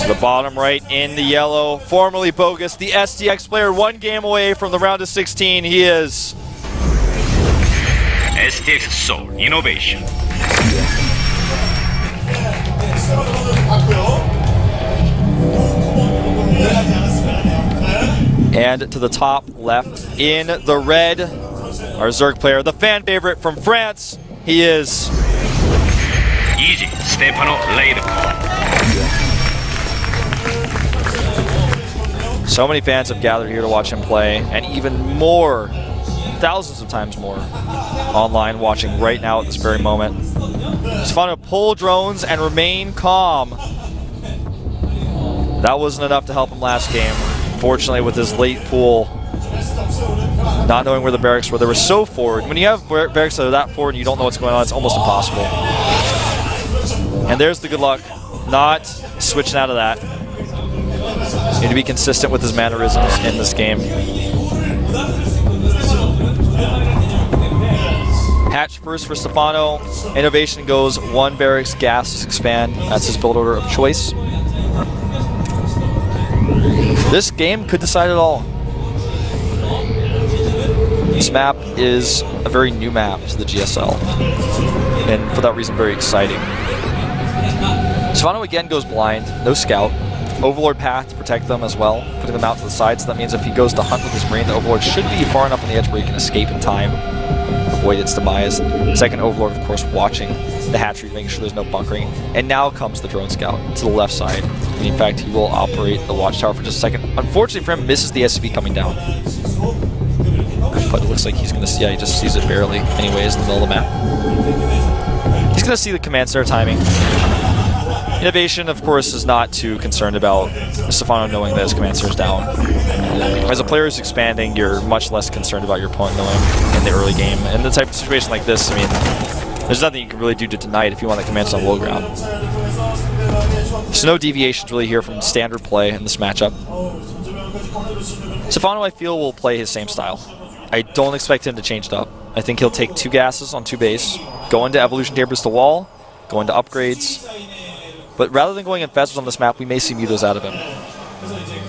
The bottom right in the yellow, formerly Bogus, the SDX player, 1 game away from the round of 16. He is STX Soul Innovation. And to the top left in the red, our Zerg player, the fan favorite from France, he is Easy, Stephano laid So many fans have gathered here to watch him play, and even more, thousands of times more, online watching right now at this very moment. Stephano pull drones and remain calm. That wasn't enough to help him last game. Fortunately, with his late pull, not knowing where the barracks were, they were so forward. When you have barracks that are that forward and you don't know what's going on, it's almost impossible. And there's the good luck, not switching out of that. Need to be consistent with his mannerisms in this game. Hatch first for Stephano. Innovation goes 1 barracks, gas expand. That's his build order of choice. This game could decide it all. This map is a very new map to the GSL, and for that reason, very exciting. Stephano again goes blind, no scout. Overlord path to protect them as well, putting them out to the side, so that means if he goes to hunt with his Marine, the Overlord should be far enough on the edge where he can escape in time, avoid its demise. Second Overlord, of course, watching the hatchery, making sure there's no bunkering. And now comes the drone scout to the left side. And in fact, he will operate the watchtower for just a second. Unfortunately for him, misses the SCV coming down. But it looks like he's going to see, yeah, he just sees it barely anyways in the middle of the map. He's going to see the command center timing. Innovation, of course, is not too concerned about Stephano knowing that his command center is down. As a player who's expanding, you're much less concerned about your opponent knowing in the early game. In the type of situation like this, I mean, there's nothing you can really do to deny it if you want the command center on low ground. There's no deviations really here from standard play in this matchup. Stephano, I feel, will play his same style. I don't expect him to change it up. I think he'll take 2 gases on 2 base, go into evolution tables to wall, go into upgrades. But rather than going infestors on this map, we may see Mutas out of him.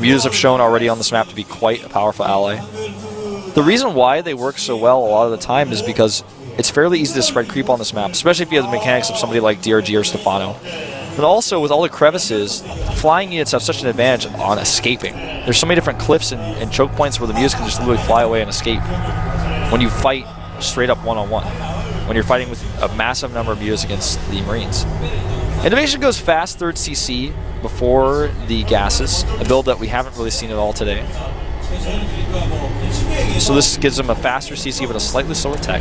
Mutas have shown already on this map to be quite a powerful ally. The reason why they work so well a lot of the time is because it's fairly easy to spread creep on this map, especially if you have the mechanics of somebody like DRG or Stephano. But also, with all the crevices, flying units have such an advantage on escaping. There's so many different cliffs and choke points where the Mutas can just literally fly away and escape when you fight straight up one-on-one, when you're fighting with a massive number of Mutas against the Marines. Innovation goes fast 3rd CC before the gases, a build that we haven't really seen at all today. So this gives him a faster CC but a slightly slower tech.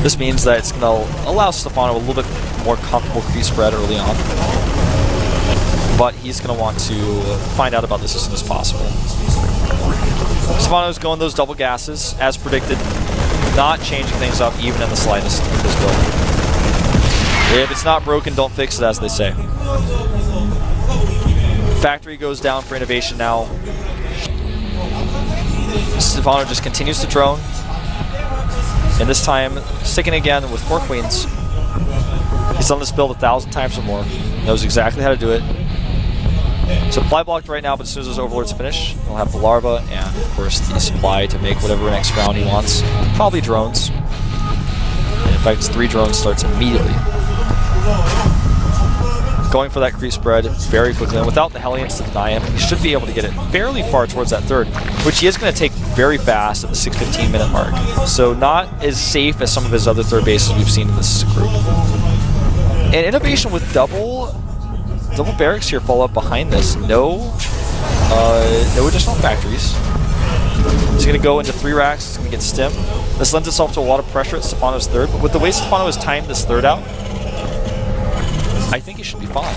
This means that it's going to allow Stephano a little bit more comfortable creep spread early on. But he's going to want to find out about this as soon as possible. Stephano's going those double gases, as predicted, not changing things up even in the slightest with this build. If it's not broken, don't fix it, as they say. Factory goes down for Innovation now. Stephano just continues to drone. And this time, sticking again with 4 queens. He's done this build 1,000 times or more. Knows exactly how to do it. Supply blocked right now, but as soon as those overlords finish, he'll have the larva and, of course, the supply to make whatever next round he wants. Probably drones. And in fact, 3 drones starts immediately. Going for that creep spread very quickly, and without the Hellions to deny him, he should be able to get it fairly far towards that 3rd, which he is going to take very fast at the 6:15-minute mark. So not as safe as some of his other 3rd bases we've seen in this group. And Innovation with double barracks here follow up behind this. No additional factories. He's going to go into 3 racks. He's going to get stim. This lends itself to a lot of pressure at Stephano's 3rd, but with the way Stephano has timed this 3rd out, I think he should be fine.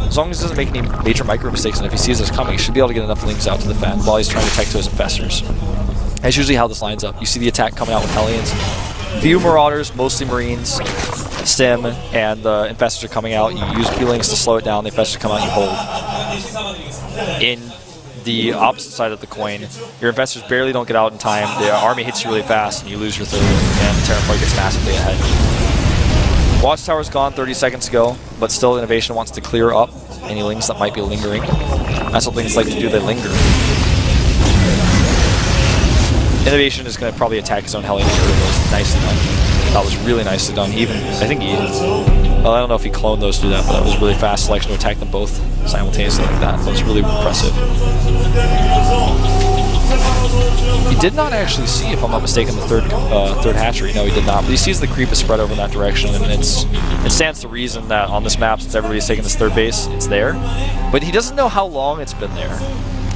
As long as he doesn't make any major micro mistakes, and if he sees this coming, he should be able to get enough links out to the fan while he's trying to tech to his infestors. That's usually how this lines up. You see the attack coming out with Hellions. Few Marauders, mostly Marines, Stim, and the infestors are coming out. You use P-Links to slow it down, the infestors come out, you hold. In the opposite side of the coin, your infestors barely don't get out in time, the army hits you really fast, and you lose your 3rd, and the Terran player gets massively ahead. Watchtower's gone 30 seconds ago, but still Innovation wants to clear up any lings that might be lingering. That's what lings like to do, they linger. Innovation is going to probably attack his own Hellion. Nicely done. That was really nicely done. I think he, well, I don't know if he cloned those to do that, but that was really fast selection to attack them both simultaneously like that. That was really impressive. He did not actually see, if I'm not mistaken, the third hatchery. No, he did not. But he sees the creep is spread over in that direction, and it stands to reason that on this map, since everybody's taking this third base, it's there. But he doesn't know how long it's been there,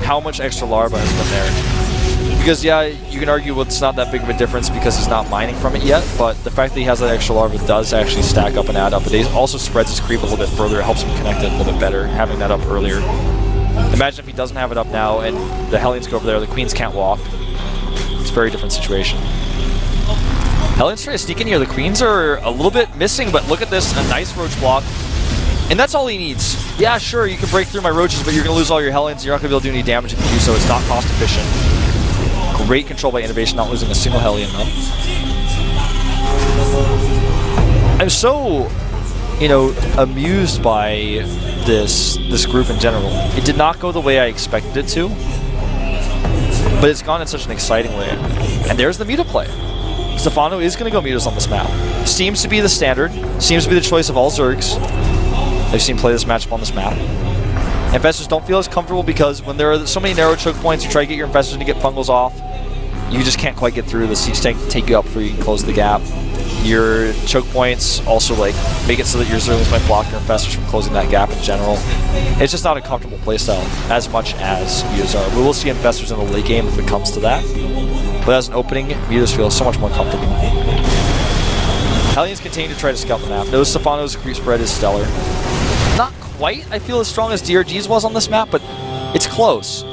how much extra larva has been there. Because, yeah, you can argue it's not that big of a difference because he's not mining from it yet, but the fact that he has that extra larva does actually stack up and add up. But it also spreads his creep a little bit further. It helps him connect it a little bit better, having that up earlier. Imagine if he doesn't have it up now and the Hellions go over there, the Queens can't walk. It's a very different situation. Hellions trying to sneak in here. The Queens are a little bit missing, but look at this, a nice roach block. And that's all he needs. Yeah, sure, you can break through my roaches, but you're going to lose all your Hellions. You're not going to be able to do any damage if you do so. It's not cost efficient. Great control by Innovation, not losing a single Hellion though. I'm so, amused by this group in general. It did not go the way I expected it to, but it's gone in such an exciting way. And there's the Muta play. Stephano is going to go Mutas on this map. Seems to be the standard. Seems to be the choice of all Zergs I've seen play this matchup on this map. Infestors don't feel as comfortable because when there are so many narrow choke points, you try to get your Infestors to get fungals off, you just can't quite get through. The siege tank take you up before you can close the gap. Your choke points also make it so that your Zerglings might block your Infestors from closing that gap in general. It's just not a comfortable playstyle as much as Mutas are. We will see Infestors in the late game if it comes to that, but as an opening, Mutas feel so much more comfortable. Hellions continue to try to scout the map. Notice Stephano's creep spread is stellar. Not quite, I feel, as strong as DRG's was on this map, but it's close.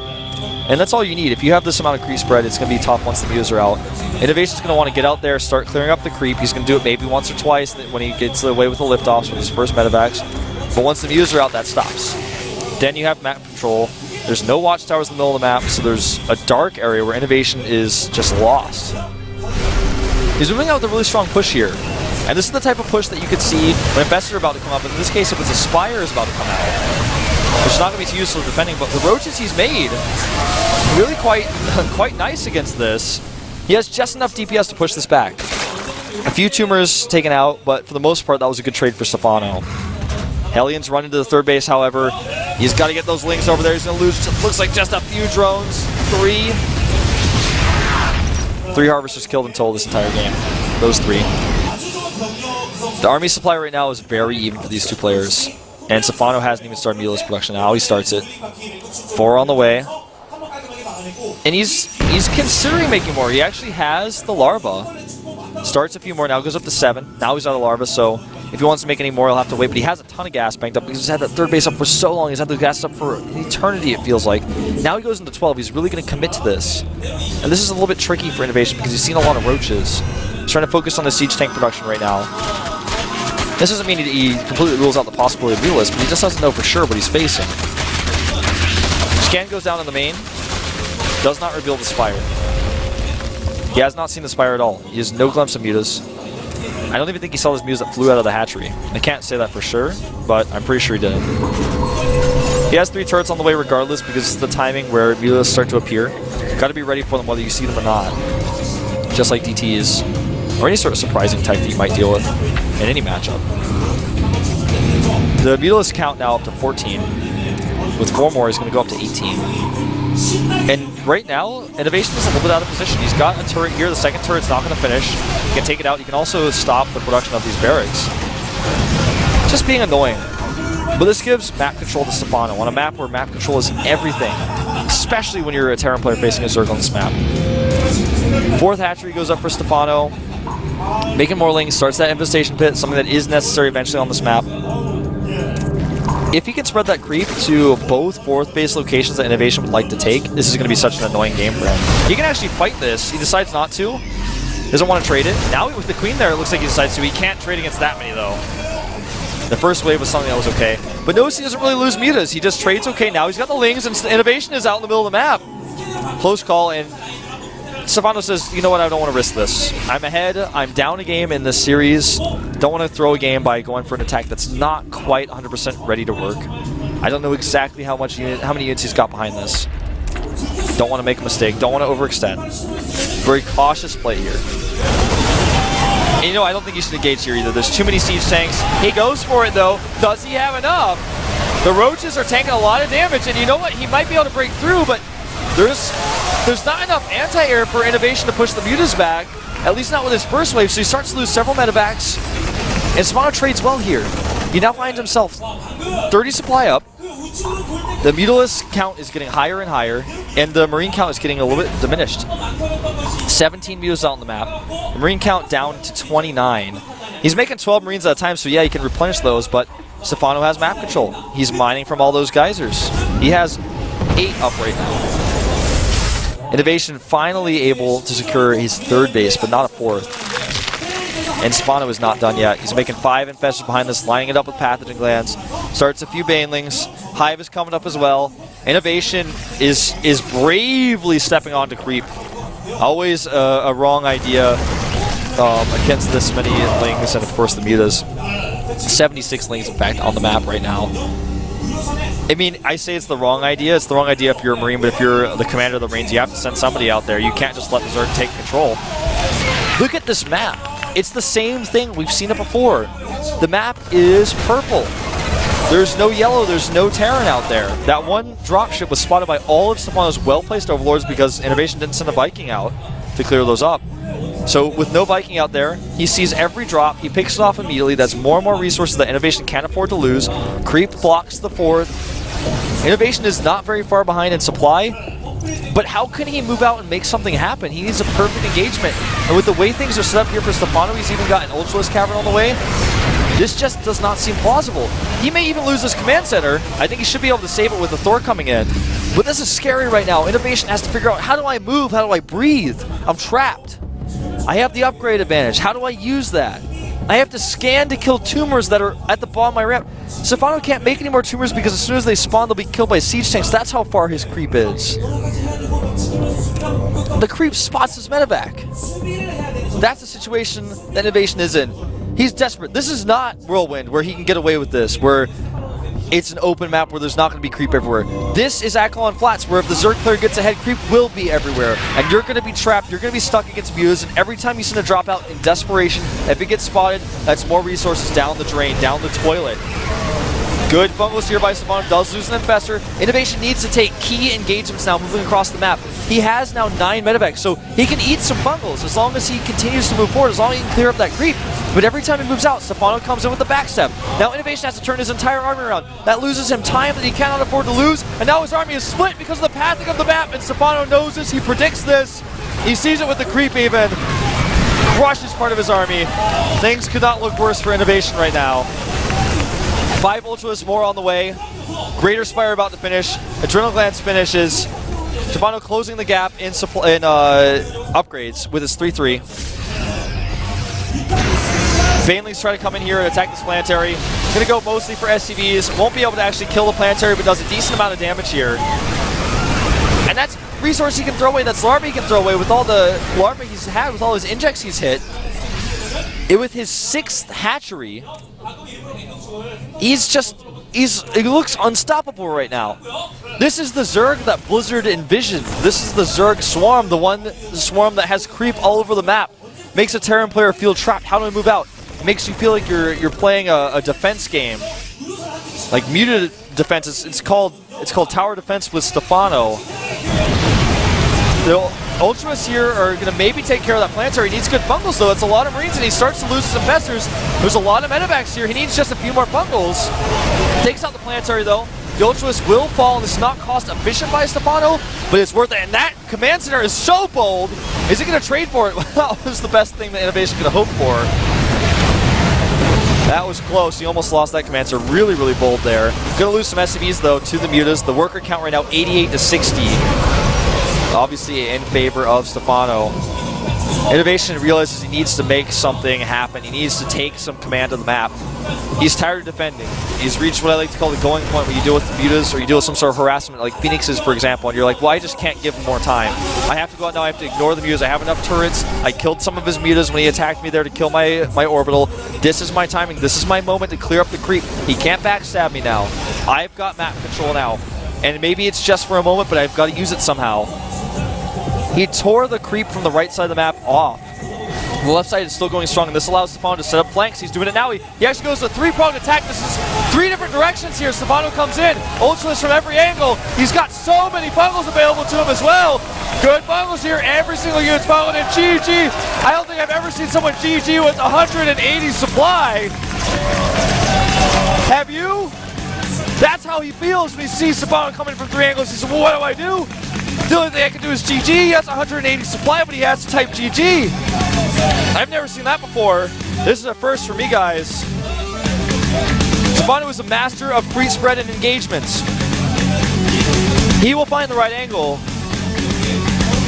And that's all you need. If you have this amount of creep spread, it's going to be tough once the Mutas are out. Innovation's going to want to get out there, start clearing up the creep. He's going to do it maybe once or twice when he gets away with the liftoffs with his first medevacs. But once the Mutas are out, that stops. Then you have map control. There's no watchtowers in the middle of the map, so there's a dark area where Innovation is just lost. He's moving out with a really strong push here. And this is the type of push that you could see when Infestors are about to come up. In this case, if it's a Spire is about to come out, which is not going to be too useful defending, but the roaches he's made, really quite nice against this. He has just enough DPS to push this back. A few tumors taken out, but for the most part, that was a good trade for Stephano. Hellions run into the third base, however. He's got to get those lings over there. He's going to lose, looks like just a few drones. Three Harvesters killed in total this entire game. Those three. The army supply right now is very even for these two players. And Stephano hasn't even started Mutila's production. Now he starts it. 4 on the way. And he's considering making more. He actually has the larva. Starts a few more, now goes up to 7. Now he's out of larva, so if he wants to make any more, he'll have to wait. But he has a ton of gas banked up because he's had that third base up for so long. He's had the gas up for an eternity, it feels like. Now he goes into 12. He's really going to commit to this. And this is a little bit tricky for Innovation because he's seen a lot of roaches. He's trying to focus on the siege tank production right now. This doesn't mean he completely rules out the possibility of Mutilas, but he just doesn't know for sure what he's facing. Scan goes down in the main. Does not reveal the Spire. He has not seen the Spire at all. He has no glimpse of Mutas. I don't even think he saw those Mutas that flew out of the hatchery. I can't say that for sure, but I'm pretty sure he did. He has 3 turrets on the way regardless because it's the timing where Mutas start to appear. You've got to be ready for them whether you see them or not. Just like DTs, or any sort of surprising type that you might deal with in any matchup. The Mutilas count now up to 14. With 4 more, he's going to go up to 18. And right now, Innovation is a little bit out of position. He's got a turret here. The second turret's not going to finish. He can take it out. He can also stop the production of these barracks. Just being annoying. But this gives map control to Stephano on a map where map control is everything. Especially when you're a Terran player facing a Zerg on this map. 4th hatchery goes up for Stephano. Making more lings, starts that infestation pit, something that is necessary eventually on this map. If he can spread that creep to both 4th base locations that Innovation would like to take, this is going to be such an annoying game for him. He can actually fight this. He decides not to. Doesn't want to trade it. Now with the queen there, it looks like he decides to. He can't trade against that many, though. The first wave was something that was okay. But notice he doesn't really lose Mutas. He just trades okay. Now he's got the lings, and Innovation is out in the middle of the map. Close call, and Stephano says, you know what, I don't want to risk this. I'm ahead, I'm down a game in this series. Don't want to throw a game by going for an attack that's not quite 100% ready to work. I don't know exactly how many units he's got behind this. Don't want to make a mistake, don't want to overextend. Very cautious play here. And you know, I don't think he should engage here either. There's too many siege tanks. He goes for it though. Does he have enough? The roaches are taking a lot of damage, and you know what? He might be able to break through, but there's not enough anti-air for Innovation to push the mutas back, at least not with his first wave, so he starts to lose several medevacs. And Stephano trades well here. He now finds himself 30 supply up. The Mutalisk count is getting higher and higher, and the Marine count is getting a little bit diminished. 17 Mutas out on the map. The Marine count down to 29. He's making 12 Marines at a time, so yeah, he can replenish those, but Stephano has map control. He's mining from all those geysers. He has 8 up right now. Innovation finally able to secure his 3rd base, but not a 4th. And Stephano is not done yet. He's making 5 infestors behind this, lining it up with pathogen glands. Starts a few banelings. Hive is coming up as well. Innovation is bravely stepping on to creep. Always a wrong idea against this many lings, and of course the mutas. 76 lings, in fact, on the map right now. I mean, I say it's the wrong idea. It's the wrong idea if you're a Marine, but if you're the commander of the Marines, you have to send somebody out there. You can't just let the Zerg take control. Look at this map. It's the same thing. We've seen it before. The map is purple. There's no yellow. There's no Terran out there. That one dropship was spotted by all of Stephano's well-placed overlords because Innovation didn't send a Viking out to clear those up. So with no Viking out there, he sees every drop, he picks it off immediately. That's more and more resources that Innovation can't afford to lose. Creep blocks the 4th. Innovation is not very far behind in supply, but how can he move out and make something happen? He needs a perfect engagement. And with the way things are set up here for Stephano, he's even got an Ultralisk Cavern on the way. This just does not seem plausible. He may even lose his command center. I think he should be able to save it with the Thor coming in. But this is scary right now. Innovation has to figure out, how do I move? How do I breathe? I'm trapped. I have the upgrade advantage. How do I use that? I have to scan to kill tumors that are at the bottom of my ramp. Stephano can't make any more tumors because as soon as they spawn, they'll be killed by siege tanks. That's how far his creep is. The creep spots his medevac. That's the situation that Innovation is in. He's desperate. This is not Whirlwind, where he can get away with this, where it's an open map where there's not going to be creep everywhere. This is Akalon Flats, where if the Zerg player gets ahead, creep will be everywhere. And you're going to be trapped, you're going to be stuck against mutas, and every time you send a drop out in desperation, if it gets spotted, that's more resources down the drain, down the toilet. Good fungals here by Stephano, does lose an infestor. Innovation needs to take key engagements now, moving across the map. He has now 9 medevacs, so he can eat some fungals as long as he continues to move forward, as long as he can clear up that creep. But every time he moves out, Stephano comes in with the backstep. Now Innovation has to turn his entire army around. That loses him time that he cannot afford to lose, and now his army is split because of the pathing of the map, and Stephano knows this, he predicts this. He sees it with the creep even. Crushes part of his army. Things could not look worse for Innovation right now. 5 Ultras more on the way. Greater Spire about to finish. Adrenal Glands finishes. Stephano closing the gap in upgrades with his 3-3. Banelings try to come in here and attack this planetary. Gonna go mostly for SCVs. Won't be able to actually kill the planetary, but does a decent amount of damage here. And that's resource he can throw away, that's larvae he can throw away with all the larvae he's had, with all his injects he's hit. With his 6th hatchery, he looks unstoppable right now. This is the Zerg that Blizzard envisioned. This is the Zerg Swarm, the Swarm that has creep all over the map. Makes a Terran player feel trapped. How do I move out? It makes you feel like you're playing a defense game. Like muted defense, it's called tower defense with Stephano. The Ultras here are going to maybe take care of that planetary. He needs good fungals though. It's a lot of Marines and he starts to lose his infestors. There's a lot of medevacs here. He needs just a few more fungals. Takes out the planetary though. The Ultras will fall, and this is not cost efficient by Stephano, but it's worth it. And that command center is so bold. Is he going to trade for it? Well, that was the best thing that Innovation could have hoped for. That was close. He almost lost that command center. Really, really bold there. Going to lose some SCVs though to the mutas. The worker count right now 88 to 60. Obviously in favor of Stephano. Innovation realizes he needs to make something happen. He needs to take some command of the map. He's tired of defending. He's reached what I like to call the going point where you deal with the mutas or you deal with some sort of harassment, like Phoenix's, for example, and you're like, well, I just can't give him more time. I have to go out now, I have to ignore the mutas. I have enough turrets. I killed some of his mutas when he attacked me there to kill my orbital. This is my timing. This is my moment to clear up the creep. He can't backstab me now. I've got map control now. And maybe it's just for a moment, but I've got to use it somehow. He tore the creep from the right side of the map off. The left side is still going strong, and this allows Stephano to set up flanks. He's doing it now. He actually goes to a three-pronged attack. This is three different directions here. Stephano comes in, ultras from every angle. He's got so many bungles available to him as well. Good bungles here. Every single unit's followed in GG. I don't think I've ever seen someone GG with 180 supply. Have you? That's how he feels when he sees Stephano coming from three angles. He says, well, what do? The only thing I can do is GG. He has 180 supply, but he has to type GG. I've never seen that before. This is a first for me, guys. Stephano is a master of free spread and engagements. He will find the right angle.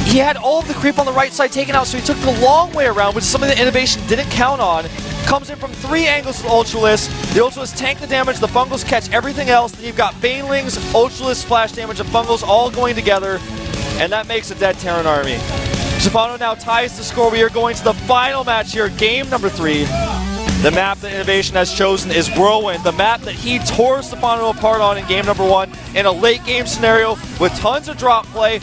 He had all of the creep on the right side taken out, so he took the long way around, which is something that Innovation didn't count on. Comes in from three angles with Ultralisk. The Ultralisk tank the damage, the Fungals catch everything else. Then you've got Banelings, Ultralisk splash damage, and Fungals all going together. And that makes a dead Terran army. Stephano now ties the score. We are going to the final match here, game number 3. The map that Innovation has chosen is Whirlwind, the map that he tore Stephano apart on in game number 1 in a late game scenario with tons of drop play,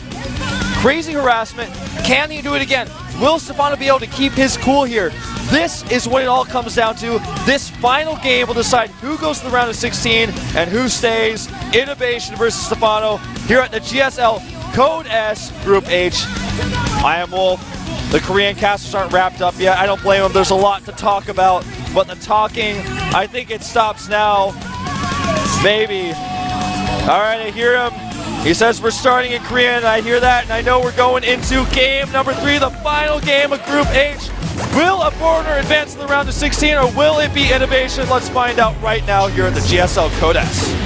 crazy harassment. Can he do it again? Will Stephano be able to keep his cool here? This is what it all comes down to. This final game will decide who goes to the round of 16 and who stays. Innovation versus Stephano here at the GSL Code S Group H. I am Wolf. The Korean casters aren't wrapped up yet. I don't blame them. There's a lot to talk about, but the talking, I think it stops now. Maybe. All right, I hear him. He says we're starting in Korean. I hear that, and I know we're going into game number 3, the final game of Group H. Will a foreigner advance to the round of 16, or will it be Innovation? Let's find out right now here at the GSL Code S.